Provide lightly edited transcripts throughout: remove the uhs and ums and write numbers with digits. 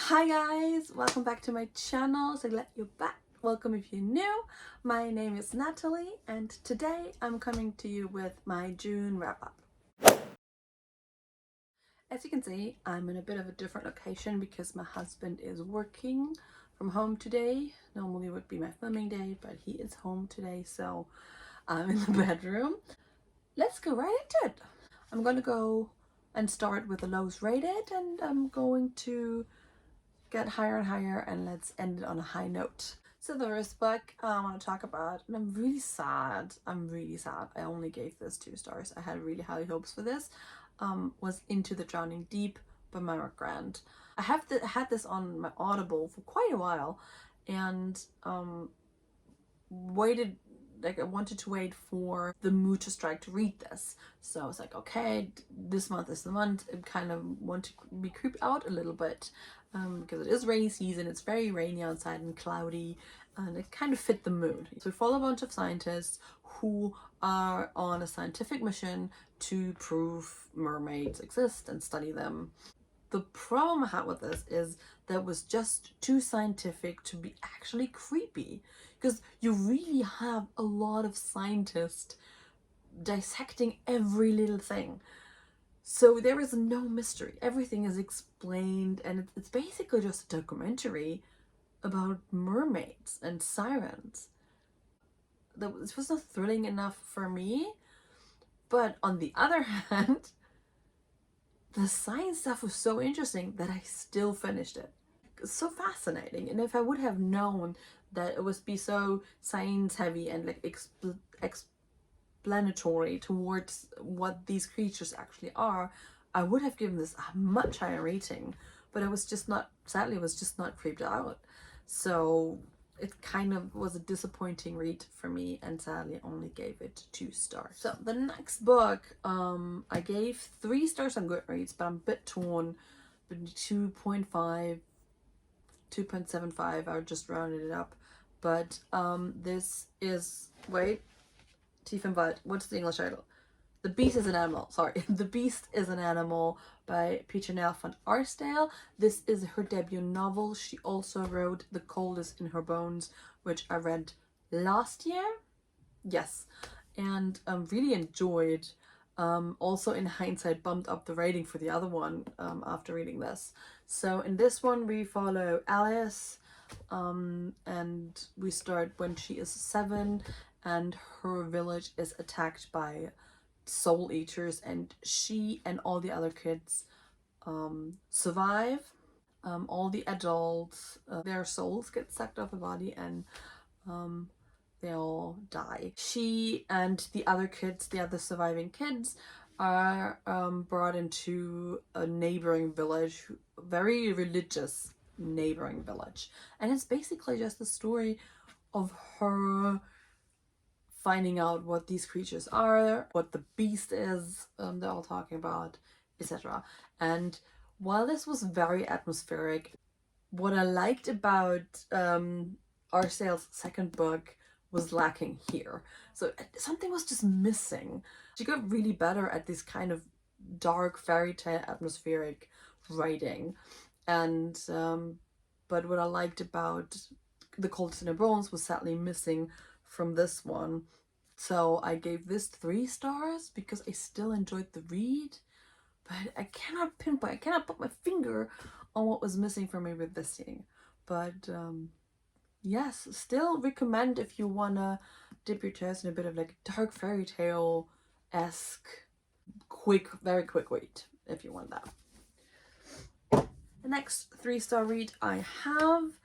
Hi guys, welcome back to my channel. So glad you're back. Welcome if you're new. My name is Natalie and today I'm coming to you with my June wrap-up. As you can see, I'm in a bit of a different location because my husband is working from home today. Normally would be my filming day, but he is home today, so I'm in the bedroom. Let's go right into it. I'm going to go and start with the lowest rated, and I'm going to get higher and higher, and let's end it on a high note. So the first book I want to talk about, and I'm really sad. I only gave this 2 stars. I had really high hopes for this. Was Into the Drowning Deep by Myra Grant. I have had this on my Audible for quite a while, and waited, like I wanted to wait for the mood to strike to read this. So I was like, okay, this month is the month. I kind of want to be creeped out a little bit because it is rainy season. It's very rainy outside and cloudy, and it kind of fit the mood. So we follow a bunch of scientists who are on a scientific mission to prove mermaids exist and study them. The problem I had with this is that it was just too scientific to be actually creepy, because you really have a lot of scientists dissecting every little thing. So there is no mystery. Everything is explained, and it's basically just a documentary about mermaids and sirens. This was not thrilling enough for me. But on the other hand, the science stuff was so interesting that I still finished it. It's so fascinating. And if I would have known that it would be so science heavy and like explanatory towards what these creatures actually are, I would have given this a much higher rating. But I was just not, sadly, I was just not creeped out. So it kind of was a disappointing read for me, and sadly only gave it 2 stars. So the next book, I gave 3 stars on Goodreads, but I'm a bit torn between 2.5, 2.75. I just rounded it up. But this is, wait, Tief and Wald, what's the English title? The Beast is an Animal, sorry. The Beast is an Animal by Petronelle van Arsdale. This is her debut novel. She also wrote The Coldest in Her Bones, which I read last year. Yes, and really enjoyed. Also in hindsight bumped up the rating for the other one after reading this. So in this one we follow Alice, and we start when she is 7 and her village is attacked by soul eaters, and she and all the other kids survive. All the adults, their souls get sucked off the body, and they all die. She and the other kids, the other surviving kids, are brought into a neighboring village, very religious neighboring village, and it's basically just the story of her finding out what these creatures are, what the beast is they're all talking about, etc. And while this was very atmospheric, what I liked about Arsdale's second book was lacking here. So something was just missing. She got really better at this kind of dark fairy tale atmospheric writing. And but what I liked about The Coldest in Her Bones was sadly missing from this one. So I gave this 3 stars because I still enjoyed the read, but I cannot pinpoint, I cannot put my finger on what was missing for me with this thing. But yes, still recommend if you wanna dip your toes in a bit of like dark fairy tale-esque very quick read if you want that. The next 3-star read I have,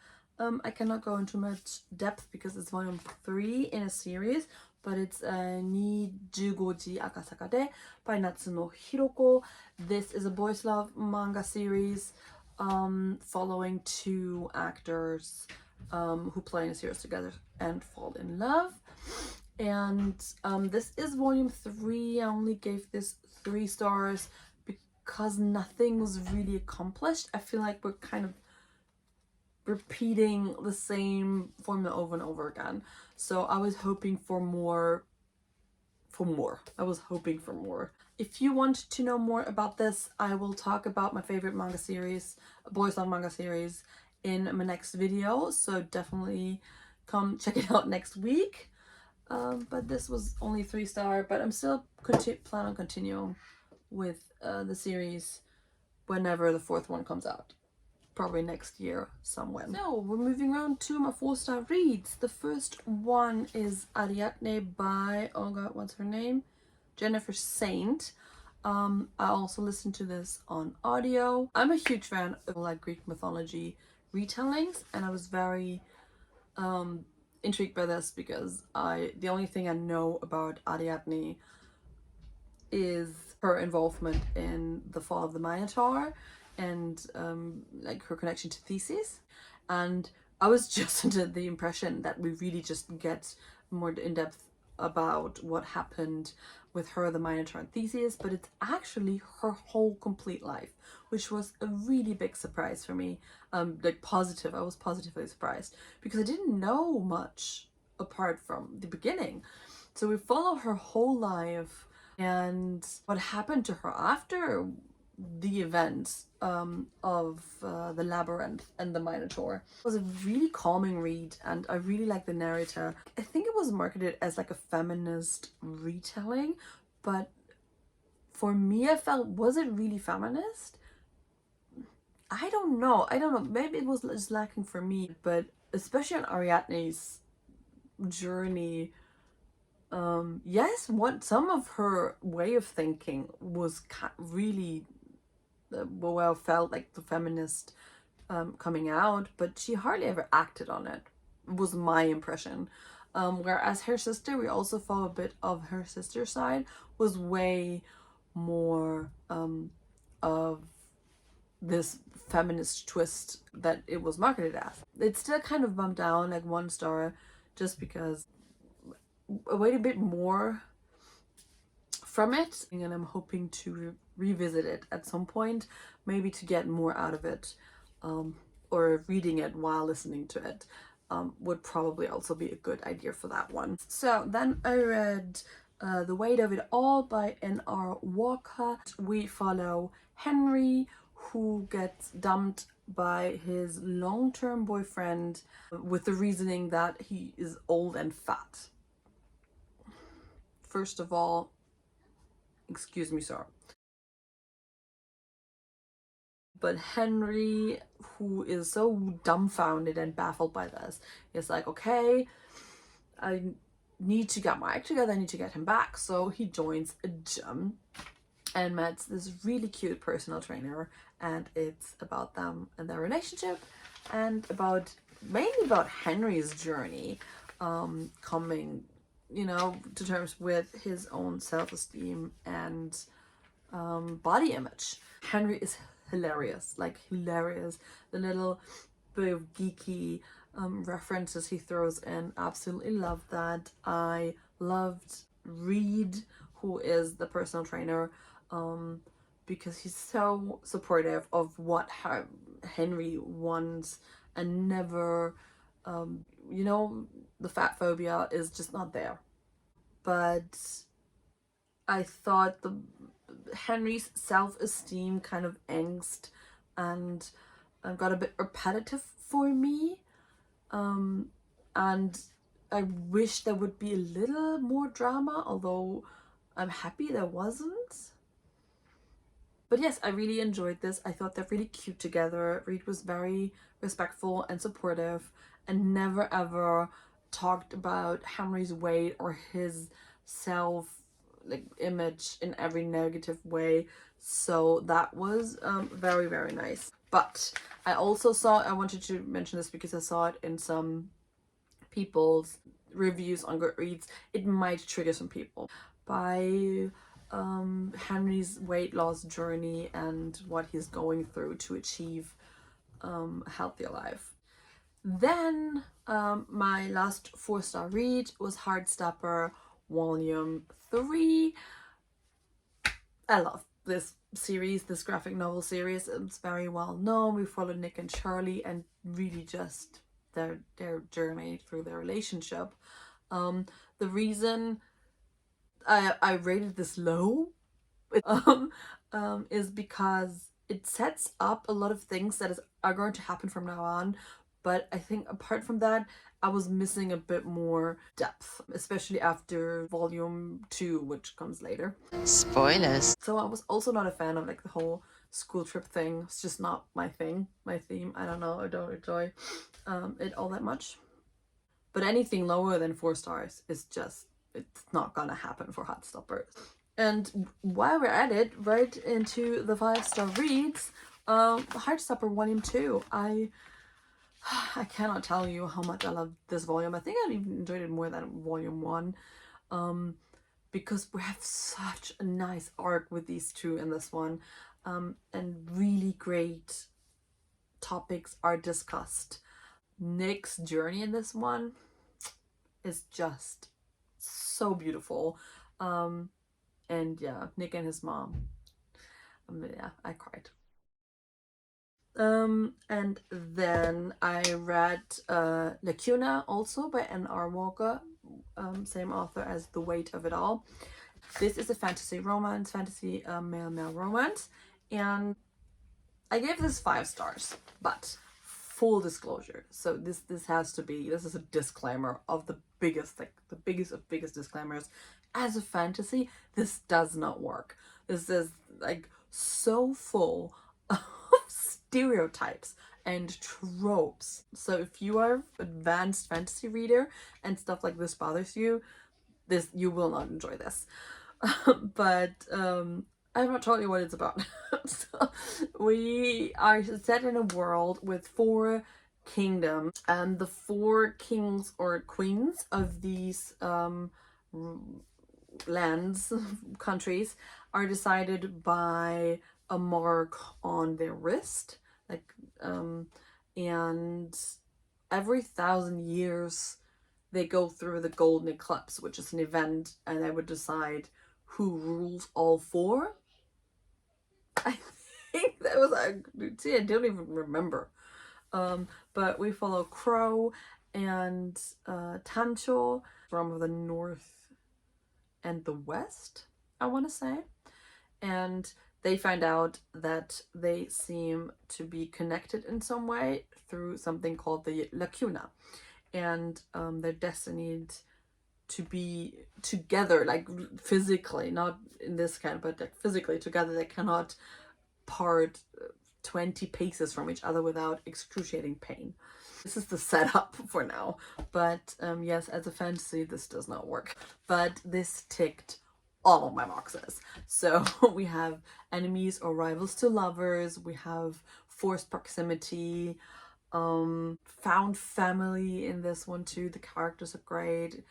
I cannot go into much depth because it's volume 3 in a series, but it's Ni Jugoji Akasaka de by Natsuno Hiroko. This is a boys love manga series following 2 actors who play in a series together and fall in love. And this is volume 3. I only gave this 3 stars because nothing was really accomplished. I feel like we're kind of repeating the same formula over and over again. So I was hoping for more for more. I was hoping for more. If you want to know more about this, I will talk about my favorite manga series, boys on manga series, in my next video. So definitely come check it out next week. But this was only 3-star, but I'm still plan on continuing with the series whenever the 4th one comes out. Probably next year somewhere. So we're moving on to my 4-star reads. The first one is Ariatne by, oh god, what's her name? Jennifer Saint. I also listened to this on audio. I'm a huge fan of like Greek mythology retellings, and I was very intrigued by this because the only thing I know about Ariadne is her involvement in the fall of the Minotaur and like her connection to Theseus. And I was just under the impression that we really just get more in depth about what happened with her, the Minotaur, and Theseus, but it's actually her whole complete life, which was a really big surprise for me. Like positive, I was positively surprised because I didn't know much apart from the beginning. So we follow her whole life and what happened to her after the events of the Labyrinth and the Minotaur. It was a really calming read, and I really like the narrator. I think it was marketed as like a feminist retelling, but for me I felt, was it really feminist? I don't know. Maybe it was just lacking for me, but especially on Ariadne's journey, yes, what some of her way of thinking was really well, felt like the feminist coming out, but she hardly ever acted on it, was my impression. Whereas her sister, we also saw a bit of her sister's side, was way more of this feminist twist that it was marketed as. It's still kind of bumped down like 1 star just because I wait a bit more from it, and I'm hoping to revisit it at some point, maybe to get more out of it, or reading it while listening to it would probably also be a good idea for that one. So then I read The Weight of It All by N.R. Walcott. We follow Henry, who gets dumped by his long-term boyfriend with the reasoning that he is old and fat. First of all, excuse me, sir, but Henry, who is so dumbfounded and baffled by this, is like, okay, I need to get my act together, I need to get him back. So he joins a gym and meets this really cute personal trainer, and it's about them and their relationship, and mainly about Henry's journey coming, you know, to terms with his own self-esteem and body image. Henry is hilarious, like hilarious. The little bit of geeky references he throws in, absolutely love that. I loved Reed, who is the personal trainer, because he's so supportive of what Henry wants, and never you know, the fat phobia is just not there. But I thought Henry's self-esteem kind of angst and got a bit repetitive for me, and I wish there would be a little more drama, although I'm happy there wasn't. But yes, I really enjoyed this. I thought they're really cute together. Reed was very respectful and supportive and never ever talked about Henry's weight or his self image in every negative way. So that was very, very nice. But I also I wanted to mention this because I saw it in some people's reviews on Goodreads. It might trigger some people by Henry's weight loss journey and what he's going through to achieve a healthier life. Then my last 4-star read was Heartstopper Volume 3. I love this series, this graphic novel series. It's very well known. We follow Nick and Charlie and really just their journey through their relationship. The reason I rated this low is because it sets up a lot of things that are going to happen from now on. But I think apart from that, I was missing a bit more depth, especially after volume 2, which comes later. Spoilers. So I was also not a fan of like the whole school trip thing. It's just not my thing, my theme. I don't know. I don't enjoy it all that much. But anything lower than 4 stars is just, it's not gonna happen for Heartstopper. And while we're at it, right into the 5-star reads, Heartstopper Volume 2. I cannot tell you how much I love this volume. I think I even enjoyed it more than Volume 1. Because we have such a nice arc with these two in this one. And really great topics are discussed. Nick's journey in this one is just so beautiful. And yeah, Nick and his mom. Yeah, I cried. And then I read Lacuna, also by N.R. Walker, same author as The Weight of It All. This is a fantasy romance, fantasy male romance, and I gave this 5 stars, but full disclosure. So this has to be, this is a disclaimer of the biggest, like the biggest of biggest disclaimers. As a fantasy, this does not work. This is like so full of stereotypes and tropes. So if you are an advanced fantasy reader and stuff like this bothers you, you will not enjoy this. But I haven't told you what it's about. So we are set in a world with 4 kingdoms, and the 4 kings or queens of these lands, countries, are decided by a mark on their wrist, like and every 1,000 years they go through the golden eclipse, which is an event, and they would decide who rules all 4. I think that was see, I don't even remember. But we follow Crow and Tancho from the north and the west, I want to say. And they find out that they seem to be connected in some way through something called the Lacuna. And they're destined to be together, like physically, not in this kind, but like physically together. They cannot part 20 paces from each other without excruciating pain. This is the setup for now, but yes, as a fantasy this does not work, but this ticked all of my boxes. So we have enemies or rivals to lovers, we have forced proximity, found family in this one too. The characters are great,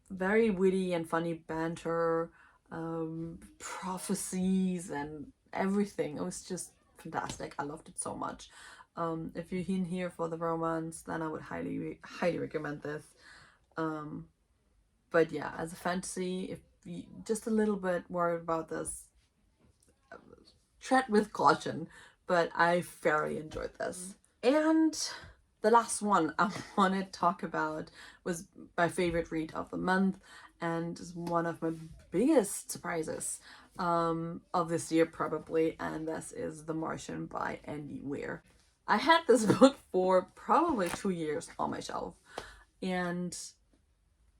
very witty and funny banter, prophecies and everything. It was just fantastic. I loved it so much. If you're in here for the romance, then I would highly recommend this. But yeah, as a fantasy, if you just a little bit worried about this, tread with caution. But I fairly enjoyed this. And the last one I want to talk about was my favorite read of the month, and is one of my biggest surprises of this year probably, and this is The Martian by Andy Weir. I had this book for probably 2 years on my shelf, and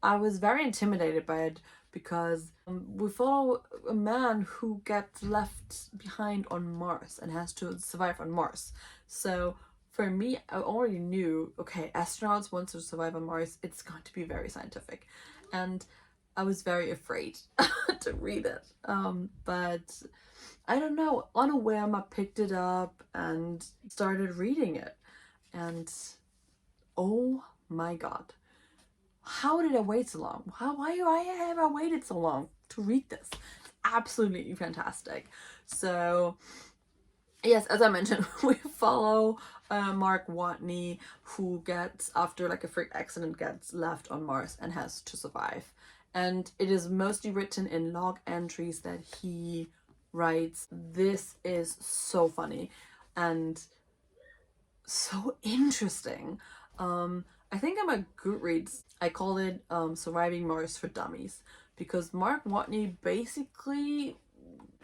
I was very intimidated by it because we follow a man who gets left behind on Mars and has to survive on Mars. So for me, I already knew, okay, astronauts want to survive on Mars, it's going to be very scientific. And I was very afraid to read it. But I don't know, on a whim I picked it up and started reading it. And oh my god. How did I wait so long? Why have I waited so long to read this? Absolutely fantastic. So yes, as I mentioned, we follow Mark Watney, who gets, after like a freak accident, gets left on Mars and has to survive. And it is mostly written in log entries that he writes. This is so funny and so interesting. I think I'm a Goodreads. I called it Surviving Mars for Dummies, because Mark Watney basically,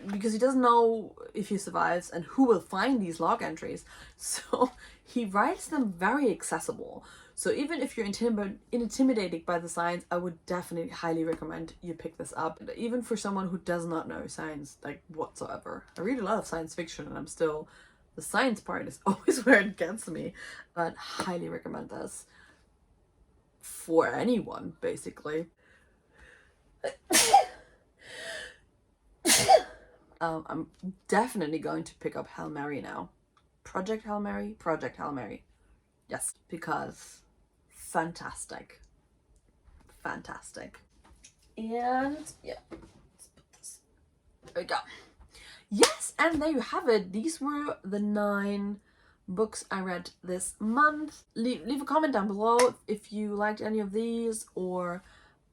because he doesn't know if he survives and who will find these log entries, so he writes them very accessible. So even if you're intimidated by the science, I would definitely highly recommend you pick this up. Even for someone who does not know science, like, whatsoever. I read a lot of science fiction and I'm still, the science part is always where it gets me. But highly recommend this for anyone, basically. I'm definitely going to pick up Hail Mary now. Project Hail Mary? Project Hail Mary. Yes, because fantastic. Fantastic. And yeah, let's put this. There we go. Yes, and there you have it. These were the 9 books I read this month. Leave a comment down below if you liked any of these, or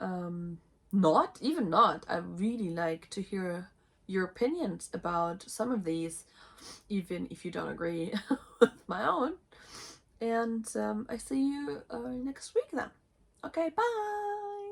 not. I really like to hear your opinions about some of these, even if you don't agree with my own. And I see you next week then. Okay, bye!